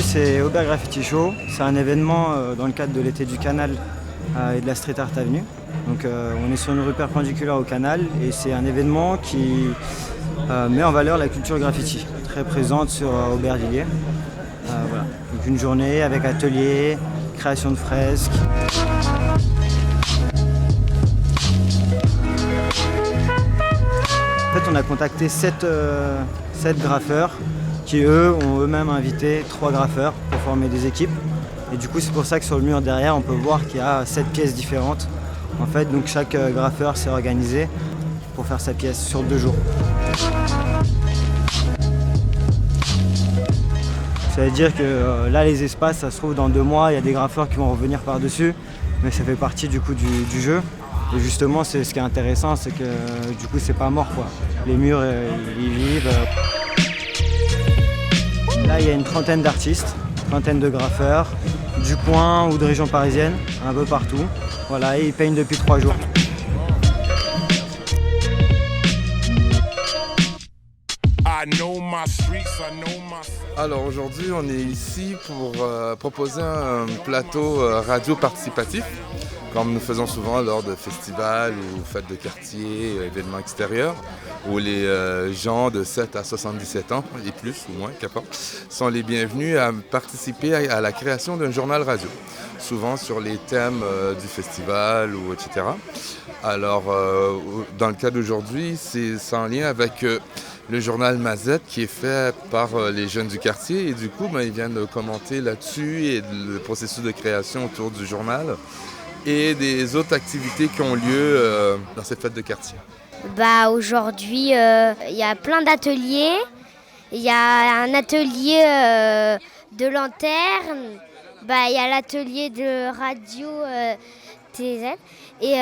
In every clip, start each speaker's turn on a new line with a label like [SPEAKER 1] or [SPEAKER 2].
[SPEAKER 1] c'est Aubert Graffiti Show. C'est un événement dans le cadre de l'été du Canal et de la Street Art Avenue. Donc on est sur une rue perpendiculaire au Canal et c'est un événement qui met en valeur la culture graffiti, très présente sur Aubervilliers. Voilà. Donc une journée avec ateliers, création de fresques. En fait, on a contacté 7 graffeurs qui, eux, ont eux-mêmes invité 3 graffeurs pour former des équipes. Et du coup, c'est pour ça que sur le mur derrière, on peut voir qu'il y a 7 pièces différentes. En fait, donc chaque graffeur s'est organisé pour faire sa pièce sur 2 jours. Ça veut dire que là, les espaces, ça se trouve dans 2 mois, il y a des graffeurs qui vont revenir par-dessus, mais ça fait partie du coup du jeu. Et justement, c'est ce qui est intéressant, c'est que du coup, c'est pas mort, quoi. Les murs, ils vivent. Là, il y a une trentaine d'artistes, une trentaine de graffeurs, du coin ou de région parisienne, un peu partout. Voilà, et ils peignent depuis 3 jours.
[SPEAKER 2] Alors aujourd'hui, on est ici pour proposer un plateau radio participatif, comme nous faisons souvent lors de festivals ou fêtes de quartier, événements extérieurs, où les gens de 7 à 77 ans, et plus ou moins, qu'importe, sont les bienvenus à participer à la création d'un journal radio, souvent sur les thèmes du festival ou etc. Alors, dans le cas d'aujourd'hui, c'est en lien avec le journal Mazette qui est fait par les jeunes du quartier et du coup, ils viennent commenter là-dessus et le processus de création autour du journal et des autres activités qui ont lieu dans cette fête de quartier.
[SPEAKER 3] Aujourd'hui, il y a plein d'ateliers. Il y a un atelier de lanterne, il y a l'atelier de radio TZ. Et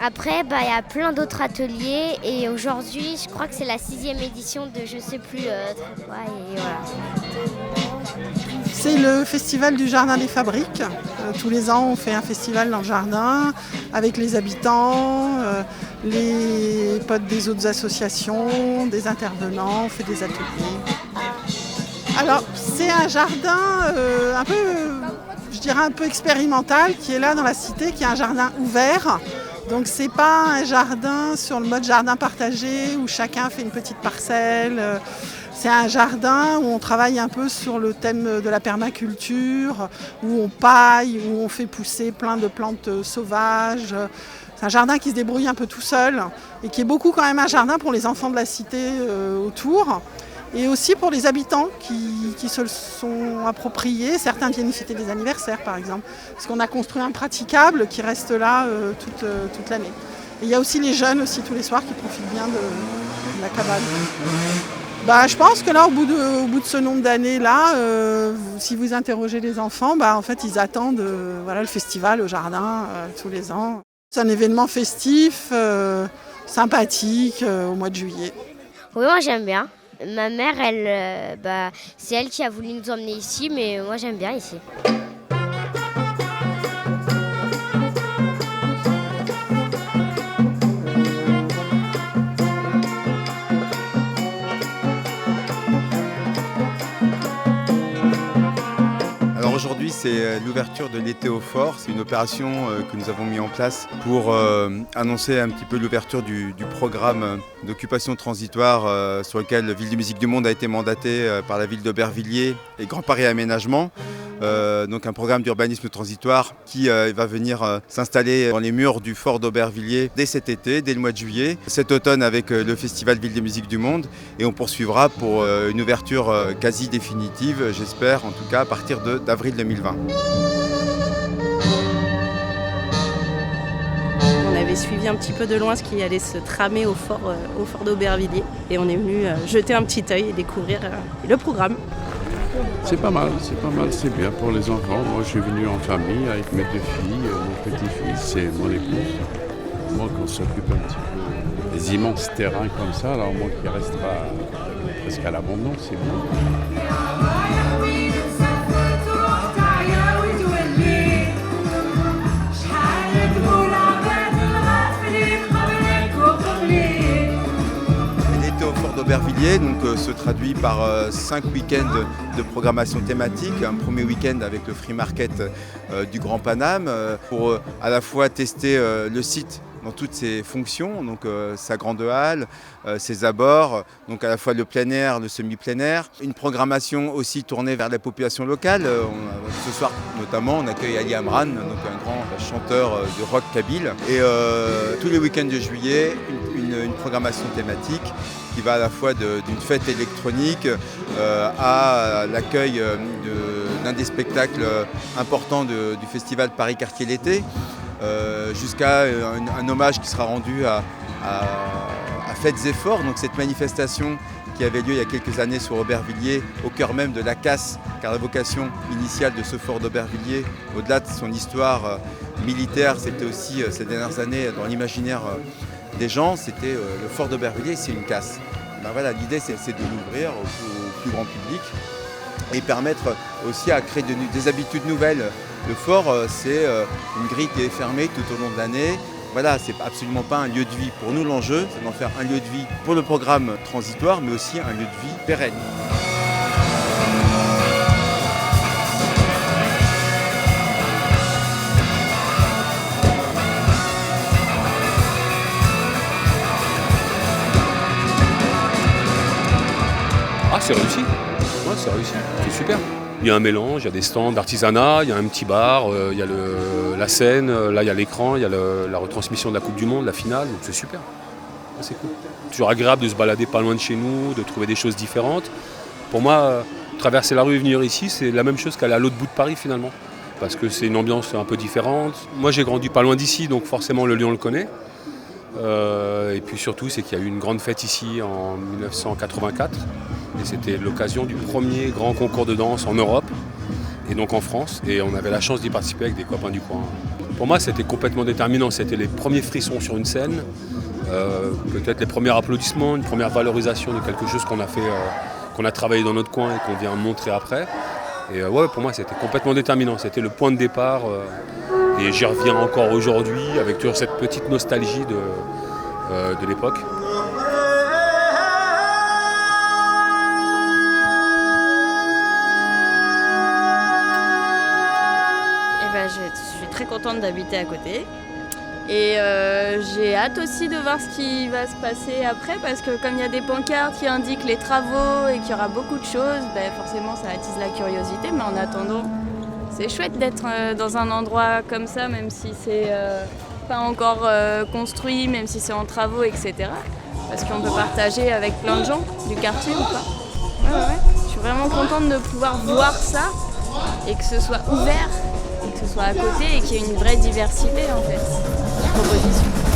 [SPEAKER 3] après, il y a plein d'autres ateliers. Et aujourd'hui, je crois que c'est la 6e édition de je sais plus trop quoi. Et voilà.
[SPEAKER 4] C'est le festival du Jardin des Fabriques. Tous les ans, on fait un festival dans le jardin avec les habitants, les potes des autres associations, des intervenants, on fait des ateliers. Alors, c'est un jardin un peu expérimental qui est là dans la cité, qui est un jardin ouvert. Donc c'est pas un jardin sur le mode jardin partagé où chacun fait une petite parcelle. C'est un jardin où on travaille un peu sur le thème de la permaculture, où on paille, où on fait pousser plein de plantes sauvages. C'est un jardin qui se débrouille un peu tout seul et qui est beaucoup quand même un jardin pour les enfants de la cité autour. Et aussi pour les habitants qui se le sont appropriés. Certains viennent y fêter des anniversaires, par exemple. Parce qu'on a construit un praticable qui reste là toute l'année. Et il y a aussi les jeunes aussi tous les soirs qui profitent bien de la cabane. Je pense que là, au bout de ce nombre d'années-là, si vous interrogez les enfants, en fait, ils attendent le festival au jardin tous les ans. C'est un événement festif, sympathique, au mois de juillet.
[SPEAKER 3] Oui, moi j'aime bien. Ma mère, c'est elle qui a voulu nous emmener ici, mais moi j'aime bien ici.
[SPEAKER 5] Alors aujourd'hui, c'est l'ouverture de l'été au fort. C'est une opération que nous avons mis en place pour annoncer un petit peu l'ouverture du programme d'occupation transitoire sur lequel la Ville de Musique du Monde a été mandatée par la ville d'Aubervilliers et Grand Paris Aménagement. Donc un programme d'urbanisme transitoire qui va venir s'installer dans les murs du fort d'Aubervilliers dès cet été, dès le mois de juillet. Cet automne avec le festival Ville de Musique du Monde et on poursuivra pour une ouverture quasi définitive, j'espère en tout cas à partir d'avril 2020.
[SPEAKER 6] On avait suivi un petit peu de loin ce qui allait se tramer au fort d'Aubervilliers et on est venu jeter un petit œil et découvrir le programme.
[SPEAKER 7] C'est pas mal, c'est bien pour les enfants. Moi, je suis venu en famille avec mes 2 filles, mon petit-fils et mon épouse. Moi, qu'on s'occupe un petit peu des immenses terrains comme ça, alors moi qui restera presque à l'abandon, c'est bien.
[SPEAKER 5] d'Aubervilliers se traduit par 5 week-ends de programmation thématique. Un premier week-end avec le Free Market du Grand Paname pour à la fois tester le site dans toutes ses fonctions, donc sa grande halle, ses abords, donc à la fois le plein air, le semi-plein air. Une programmation aussi tournée vers la population locale. Ce soir notamment, on accueille Ali Amran, donc un grand chanteur de rock kabyle. Et tous les week-ends de juillet, une programmation thématique qui va à la fois d'une fête électronique à l'accueil d'un des spectacles importants du festival Paris Quartier l'été. Jusqu'à un hommage qui sera rendu à Faites Efforts, donc cette manifestation qui avait lieu il y a quelques années sur Aubervilliers, au cœur même de la casse, car la vocation initiale de ce fort d'Aubervilliers, au-delà de son histoire militaire, c'était aussi ces dernières années dans l'imaginaire des gens, c'était le fort d'Aubervilliers, c'est une casse. Ben voilà, l'idée c'est de l'ouvrir au plus grand public et permettre aussi à créer des habitudes nouvelles. Le fort, c'est une grille qui est fermée tout au long de l'année. Voilà, c'est absolument pas un lieu de vie. Pour nous, l'enjeu, c'est d'en faire un lieu de vie pour le programme transitoire, mais aussi un lieu de vie pérenne.
[SPEAKER 8] Ah, c'est réussi. Ouais, c'est réussi. C'est super. Il y a un mélange, il y a des stands d'artisanat, il y a un petit bar, il y a la scène, là il y a l'écran, il y a la retransmission de la Coupe du Monde, la finale, donc c'est super. C'est cool. Toujours agréable de se balader pas loin de chez nous, de trouver des choses différentes. Pour moi, traverser la rue et venir ici, c'est la même chose qu'aller à l'autre bout de Paris finalement. Parce que c'est une ambiance un peu différente. Moi j'ai grandi pas loin d'ici, donc forcément le lieu on le connaît. Et puis surtout, c'est qu'il y a eu une grande fête ici en 1984. Et c'était l'occasion du premier grand concours de danse en Europe et donc en France. Et on avait la chance d'y participer avec des copains du coin. Pour moi, c'était complètement déterminant. C'était les premiers frissons sur une scène, peut-être les premiers applaudissements, une première valorisation de quelque chose qu'on a fait, qu'on a travaillé dans notre coin et qu'on vient montrer après. Et ouais, pour moi, c'était complètement déterminant. C'était le point de départ. Et j'y reviens encore aujourd'hui avec toujours cette petite nostalgie de l'époque.
[SPEAKER 9] Je suis très contente d'habiter à côté et j'ai hâte aussi de voir ce qui va se passer après parce que comme il y a des pancartes qui indiquent les travaux et qu'il y aura beaucoup de choses, forcément ça attise la curiosité, mais en attendant c'est chouette d'être dans un endroit comme ça, même si c'est pas encore construit, même si c'est en travaux, etc. Parce qu'on peut partager avec plein de gens du quartier ou pas. Ouais. Je suis vraiment contente de pouvoir voir ça et que ce soit ouvert, et que ce soit à côté et qu'il y ait une vraie diversité en fait de propositions.